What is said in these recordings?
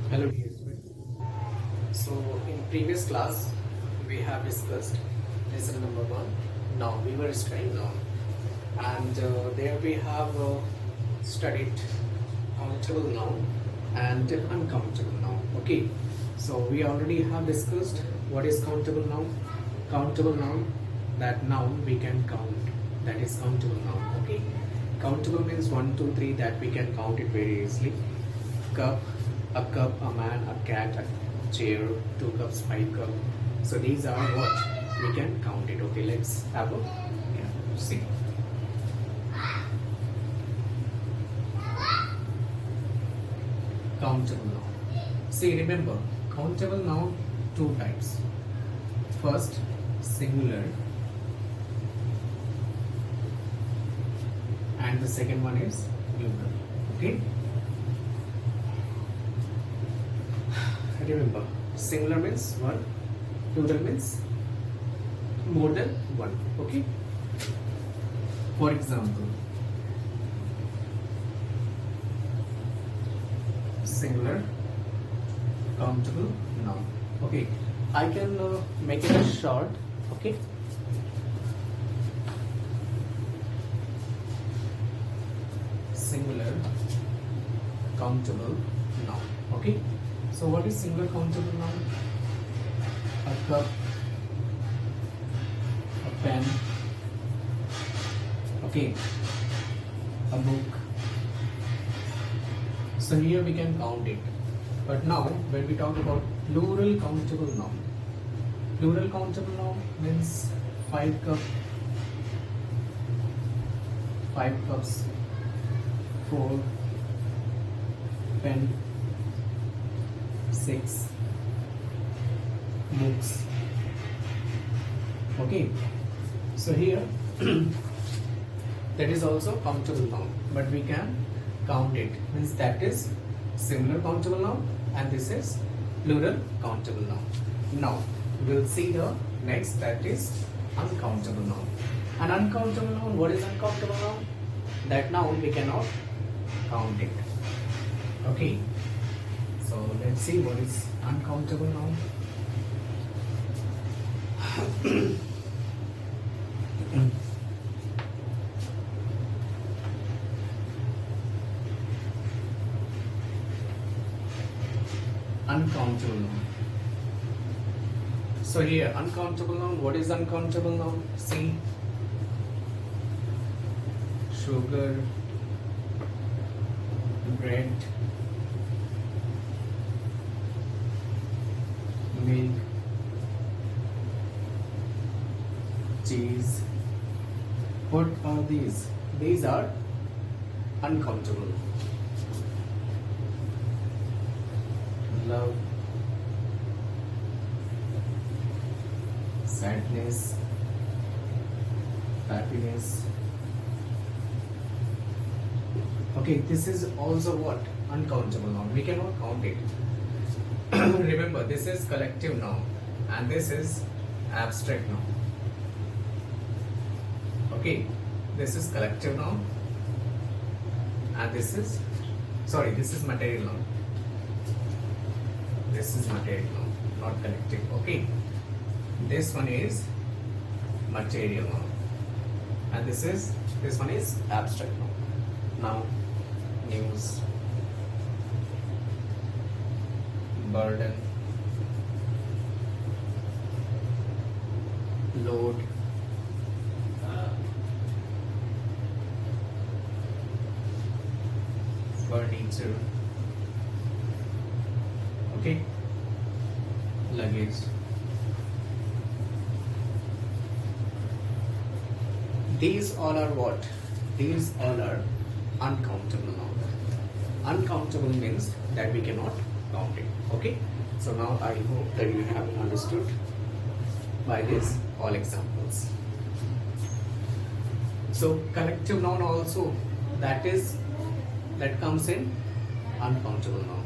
Hello dear student. So in previous class we have discussed lesson number 1. Now we were studying noun, and there we have studied countable noun and uncountable noun. Okay, so we already have discussed what is countable noun. Countable noun, that noun we can count, that is countable noun. Okay, countable means 1, 2, 3, that we can count it very easily. Cup, a cup, a man, a cat, a chair, 2 cups, 5 cups. So these are what we can count it. Okay, let's have a see. Countable noun. See, remember, countable noun, 2 types. First, singular, and the second one is plural. Okay. Remember, singular means 1, plural means more than 1. Okay. For example, singular countable noun. Okay, I can make it a short. Okay. Singular countable noun. Okay. So what is singular countable noun? A cup, a pen, okay, a book. So here we can count it. But now when we talk about plural countable noun means 5 cup, 5 cups, 4 pen, 6 books. Okay, so here that is also countable noun, but we can count it, means that is singular countable noun and this is plural countable noun. Now we'll see the next, that is uncountable noun. An uncountable noun, what is uncountable noun? That noun we cannot count it. Okay, so let's see what is uncountable noun. Uncountable noun. So here, uncountable noun, what is uncountable noun? See, sugar, bread, milk, cheese. What are these? These are uncountable. Love, sadness, happiness. Okay, this is also what? Uncountable noun. We cannot count it. Remember, this is collective noun and this is abstract noun. Okay, this is collective noun and this is material noun. This is material noun, not collective. Okay, this one is material noun and this one is abstract noun. Now, news, burden, load, furniture, okay, luggage. These all are what? These all are uncountable noun. Uncountable means that we cannot count it. Okay, so now I hope that you have understood by this all examples. So collective noun also, that comes in uncountable noun.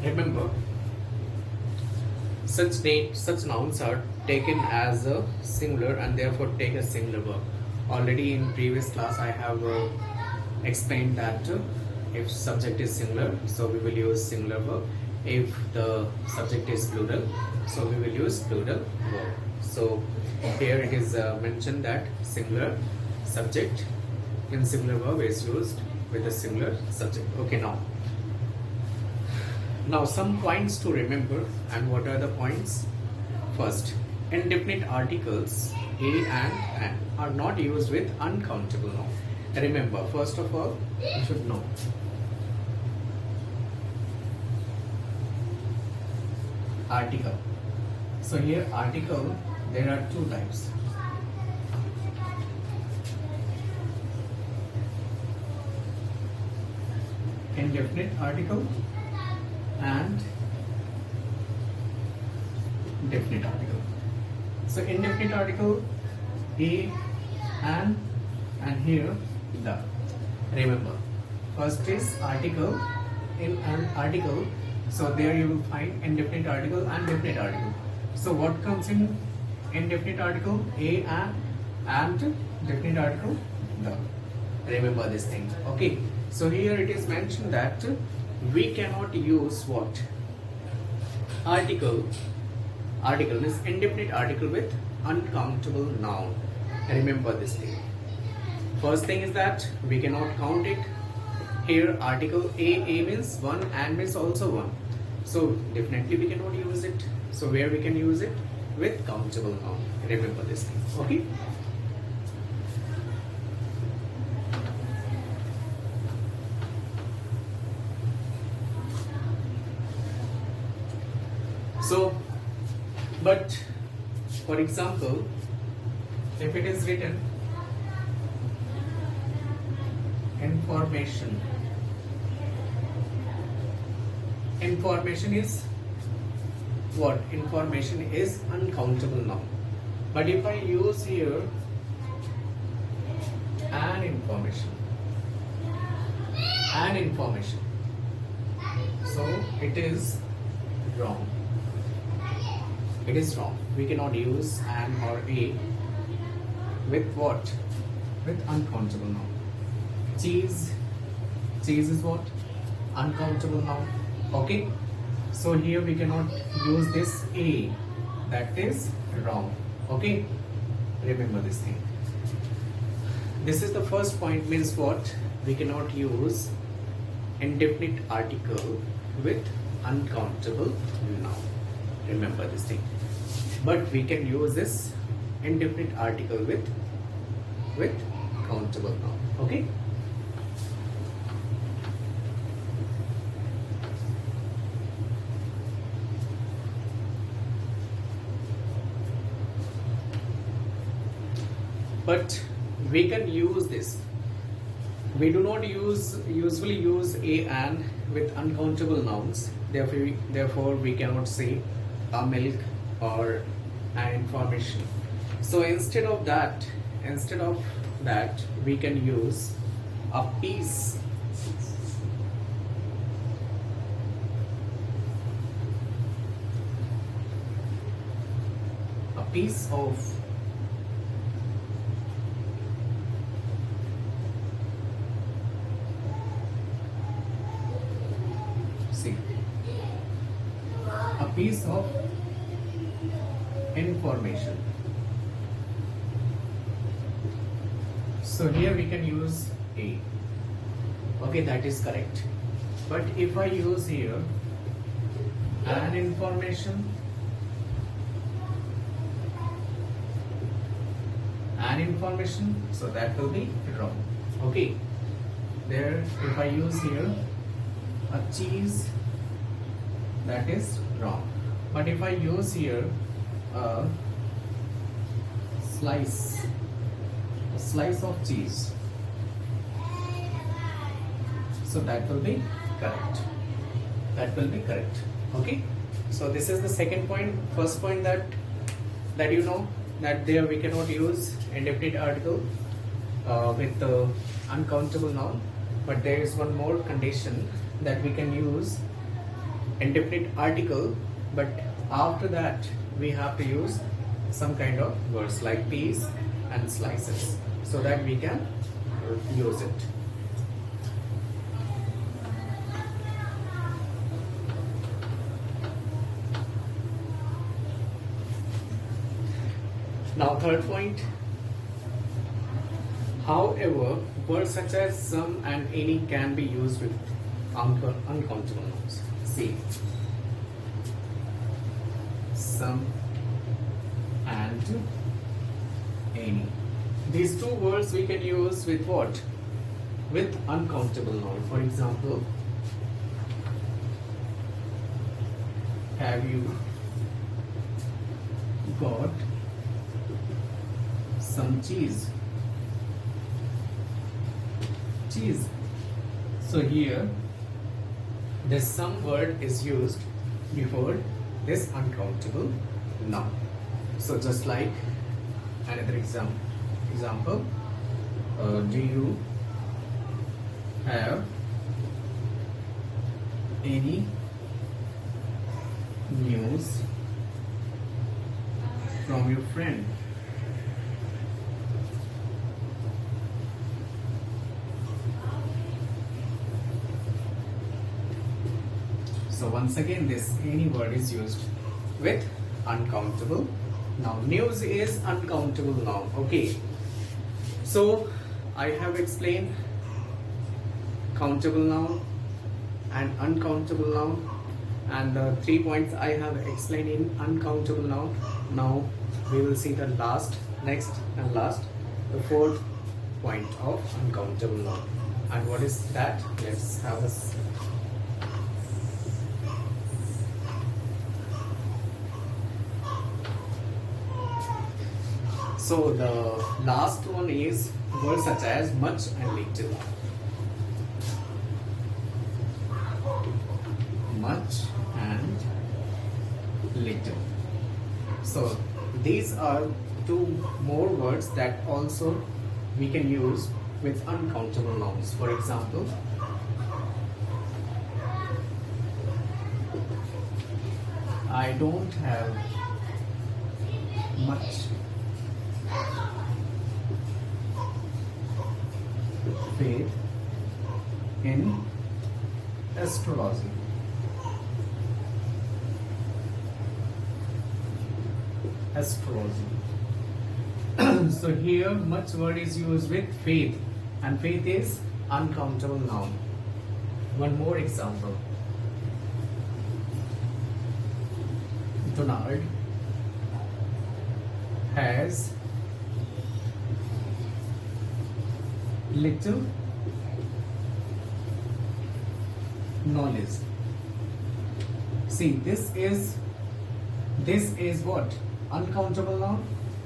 Remember, such nouns are taken as a singular and therefore take a singular verb. Already in previous class I have explained that if subject is singular, so we will use singular verb. If the subject is plural, so we will use plural verb. So here it is mentioned that singular subject in singular verb is used with a singular subject. Okay, now some points to remember. And what are the points? First, indefinite articles a and an are not used with uncountable noun. Remember, first of all, you should know article. So here article, there are two types. Indefinite article and definite article. So indefinite article a and here the. Remember, first is article. In an article, so there you will find indefinite article and definite article. So what comes in indefinite article? A and definite article the. Remember this thing. Okay. So here it is mentioned that we cannot use what? Article is indefinite article with uncountable noun. Remember this thing. First thing is that we cannot count it. Here article a means one and means also one. So definitely we cannot use it. So where we can use it? With countable noun. Remember this thing. Okay. So, but for example, if it is written information is what? Information is uncountable noun. But if I use here an information, so it is wrong. It is wrong. We cannot use an or a with what? With uncountable noun. Cheese is what? Uncountable noun. Okay. So here we cannot use this a. That is wrong. Okay. Remember this thing. This is the first point. Means what? We cannot use indefinite article with uncountable noun. Remember this thing. But we can use this indefinite article with countable noun. Okay. But we can use this. We do not usually use a and with uncountable nouns. Therefore we cannot say a milk or an information. So instead of that we can use a piece. A piece of a piece of information. So here we can use a. Okay, that is correct. But if I use here an information, so that will be wrong. Okay. There, if I use here a cheese, that is wrong. But if I use here a slice of cheese, so that will be correct. Okay. So this is the second point. First point that you know that there we cannot use indefinite article with the uncountable noun. But there is one more condition, that we can use indefinite article but After that, we have to use some kind of words like piece and slices so that we can use it. Now, third point. However, words such as some and any can be used with uncountable nouns. See, some and any. These two words we can use with what? With uncountable noun. For example, have you got some cheese? Cheese. So here this some word is used before this uncountable noun. So just like another example, do you have any news from your friend? So once again, this any word is used with uncountable noun. News is uncountable noun. Okay. So I have explained countable noun and uncountable noun, and the 3 points I have explained in uncountable noun. Now we will see the next and last, the fourth point of uncountable noun. And what is that? Let's have a So the last one is words such as much and little. Much and little. So these are two more words that also we can use with uncountable nouns. For example, I don't have much faith in astrology. So here much word is used with faith, and faith is uncountable noun. One more example. Donald has little knowledge. See, this is what? Uncountable noun,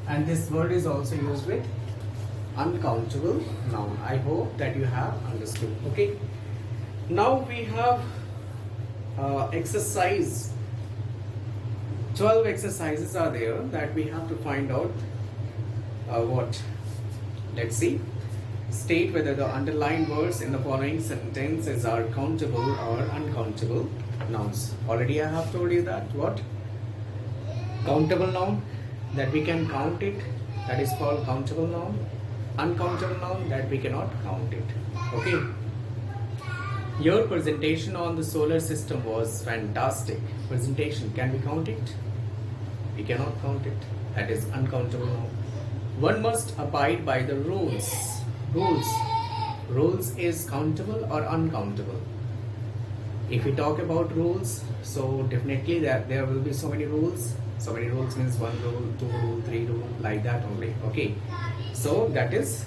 and this word is also used with uncountable noun. I hope that you have understood. Okay. Now we have exercise. 12 exercises are there that we have to find out what. Let's see. State whether the underlined words in the following sentences are countable or uncountable nouns. Already I have told you that what? Countable noun, that we can count it, that is called countable noun. Uncountable noun, that we cannot count it. Okay. Your presentation on the solar system was fantastic. Presentation, can we count it? We cannot count it. That is uncountable noun. One must abide by the rules. Rules is countable or uncountable? If we talk about rules, so definitely there will be so many rules. So many rules means 1 rule, 2 rule, 3 rule, like that only. Okay. So that is